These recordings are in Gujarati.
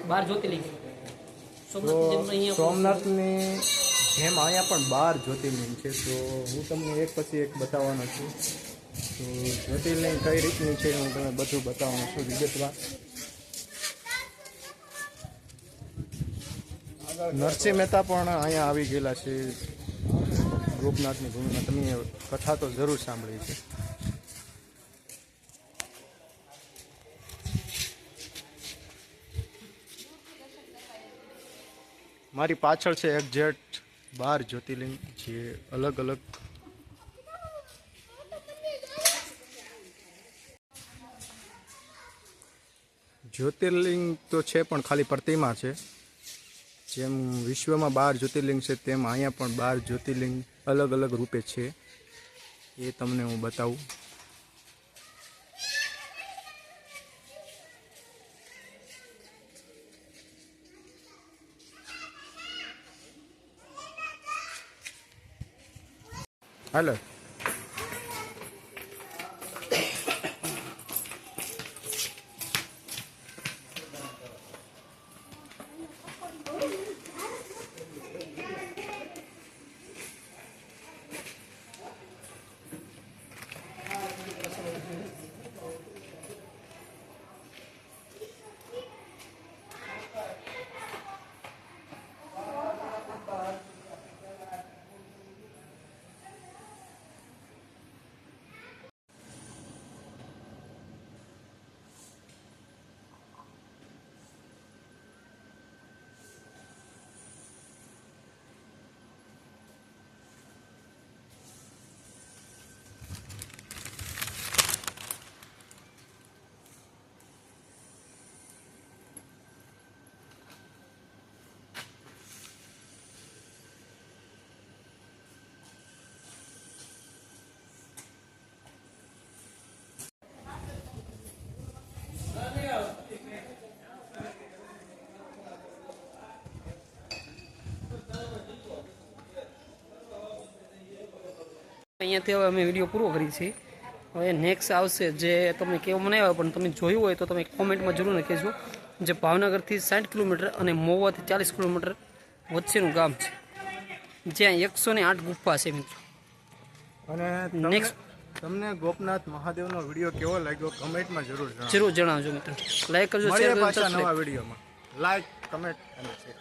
12 જ્યોતિર્લિંગ તો સોમનાથની જેમ અહીંયા પણ 12 જ્યોતિર્લિંગ છે, તો હું તમને એક પછી એક બતાવવાનો છું. તો જ્યોતિર્લિંગ કઈ રીતની છે હું તમને બધું બતાવવાનો છું વિગતવાર. નરસિંહ મહેતા પણ અહીંયા આવી ગયેલા છે ગોપનાથની ભૂમિમાં. તમે કથા તો જરૂર સાંભળી છે. મારી પાછળ છે એક્ઝેક્ટ 12 જ્યોતિર્લિંગ, જે અલગ અલગ જ્યોતિર્લિંગ તો છે પણ ખાલી પ્રતિમા છે. જેમ વિશ્વમાં 12 જ્યોતિર્લિંગ છે તેમ અહીંયા પણ 12 જ્યોતિર્લિંગ અલગ અલગ રૂપે છે. એ તમને હું બતાવું. હાલો, અહીંયાથી હવે અમે વિડીયો પૂરો કરી છીએ. હવે નેક્સ્ટ આવશે જે તમને કેવું મને આવે, પણ તમે જોયું હોય તો તમે કોમેન્ટમાં જરૂર કહેજો. જે ભાવનગરથી 60 કિલોમીટર અને મહુવાથી 40 કિલોમીટર વચ્ચેનું ગામ છે, જ્યાં 108 ગુફા છે મિત્રો. અને નેક્સ્ટ તમને ગોપનાથ મહાદેવનો વિડીયો કેવો લાગ્યો કમેન્ટમાં જરૂર જણાવજો મિત્રો. લાઈક કરજો, શેર કરજો. નવા વિડીયોમાં લાઈક, કમેન્ટ અને શેર.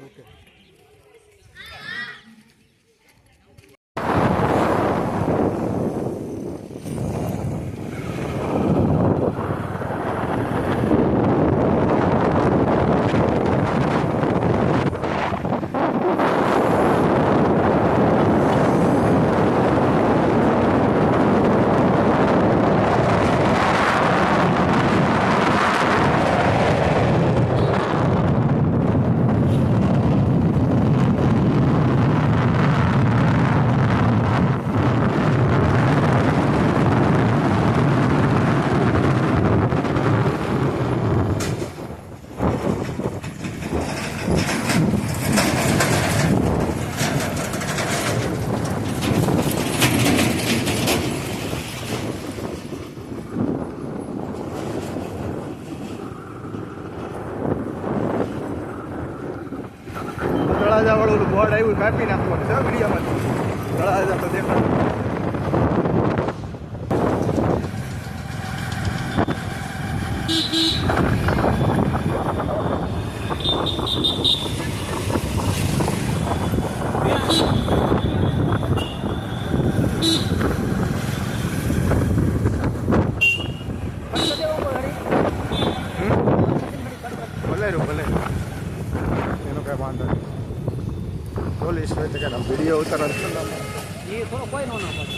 ઓકે. તળાજા વાળું બોર્ડ આવ્યું, કાપી નાખવાનું છે વિડીયોમાં. તળાજા તો દેખાડું. ભલે એનો કઈ વાંધો નહીં. પોલીસ હોય તો કે વિડીયો ઉતારવા એ થોડો કોઈ ન પડે.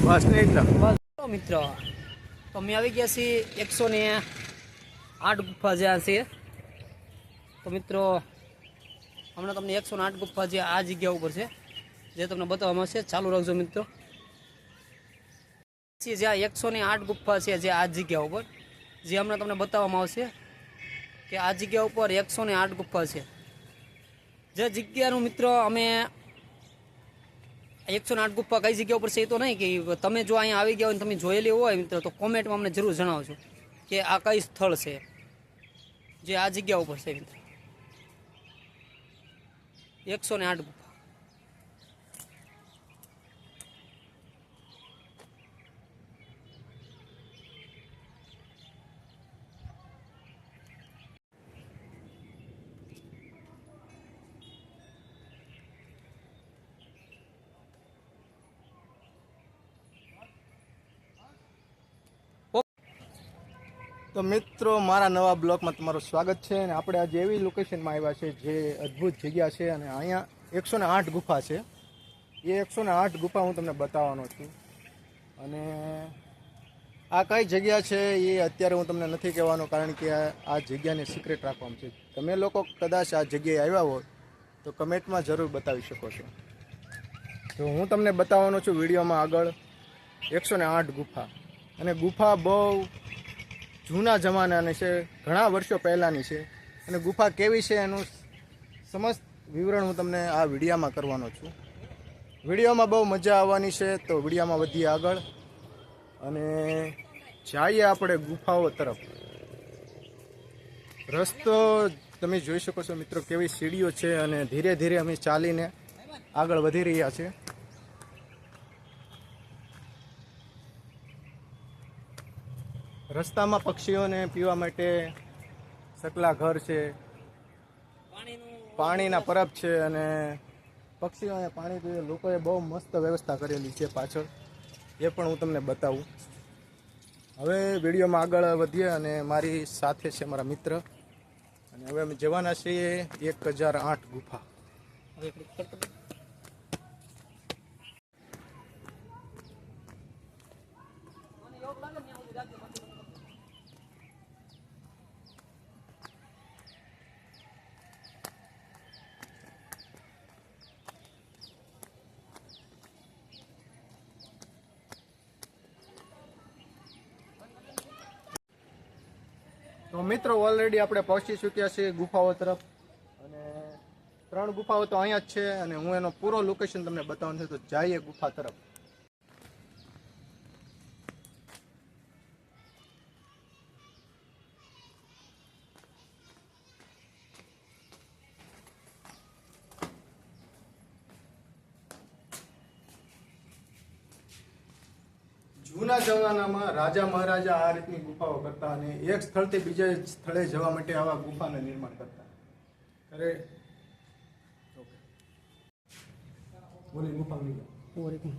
બસ નહીં મિત્ર, તો અમે આવી ગયા છીએ 108 ગુફા જ્યાં છે. તો મિત્રો હમણાં તમને 108 ગુફા જે આ જગ્યા ઉપર છે, જે તમને બતાવવામાં આવશે. ચાલુ રાખજો મિત્રો. જ્યાં 108 ગુફા છે, જે આ જગ્યા ઉપર, જે હમણાં તમને બતાવવામાં આવશે કે આ જગ્યા ઉપર 108 ગુફા છે. જે જગ્યાનું મિત્રો અમે 108 ગુફા કઈ જગ્યા ઉપર છે એ તો નહીં કે તમે જો અહીંયા આવી ગયા હોય તમે જોયેલી હોય મિત્રો તો કોમેન્ટમાં અમને જરૂર જણાવજો કે આ કઈ સ્થળ છે જે આ જગ્યા ઉપર છે મિત્રો. 108 ગુફા. તો મિત્રો, મારા નવા બ્લોગમાં તમારું સ્વાગત છે. અને આપણે આજે એવી લોકેશનમાં આવ્યા છે જે અદ્ભુત જગ્યા છે, અને અહીંયા 108 ગુફા છે. એ 108 ગુફા હું તમને બતાવવાનો છું. અને આ કઈ જગ્યા છે એ અત્યારે હું તમને નથી કહેવાનો, કારણ કે આ જગ્યાને સિક્રેટ રાખવામાં છે. તમે લોકો કદાચ આ જગ્યાએ આવ્યા હોય તો કમેન્ટમાં જરૂર બતાવી શકો છો. તો હું તમને બતાવવાનો છું વિડીયોમાં આગળ 108 ગુફા. અને ગુફા બહુ જૂના જમાનાની છે, ઘણા વર્ષો પહેલાંની છે. અને ગુફા કેવી છે એનું સમસ્ત વિવરણ હું તમને આ વિડીયોમાં કરવાનો છું. વિડીયોમાં બહુ મજા આવવાની છે. તો વિડીયોમાં વધીએ આગળ અને જઈએ આપણે ગુફાઓ તરફ. રસ્તો તમે જોઈ શકો છો મિત્રો, કેવી સીડીઓ છે, અને ધીરે ધીરે અમે ચાલીને આગળ વધી રહ્યા છીએ. રસ્તામાં પક્ષીઓને પીવા માટે સકલા ઘર છે, પાણીના પરબ છે, અને પક્ષીઓને પાણી પીવે. લોકોએ બહુ મસ્ત વ્યવસ્થા કરેલી છે પાછળ, એ પણ હું તમને બતાવું. હવે વિડીયોમાં આગળ વધીએ અને મારી સાથે છે મારા મિત્ર, અને હવે અમે જવાના છીએ 1008 ગુફા. તો મિત્રો, ઓલરેડી આપણે પહોંચી ચૂક્યા છીએ ગુફાઓ તરફ. અને 3 ગુફાઓ તો અહીંયા જ છે, અને હું એનો પૂરો લોકેશન તમને બતાવવાનું છે. તો જઈએ ગુફા તરફ. જૂના જમાનામાં રાજા મહારાજા આ રીતની ગુફાઓ કરતા, અને એક સ્થળથી બીજા સ્થળે જવા માટે આવા ગુફાનું નિર્માણ કરતા. અરે બોલી ગુફા લઈ જાઓ.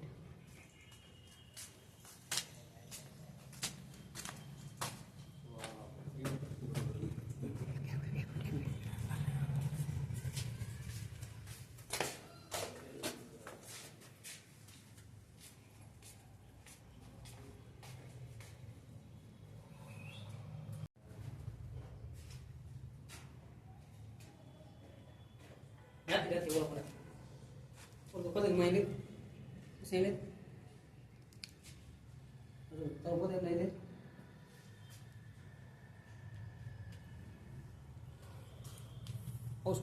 Paus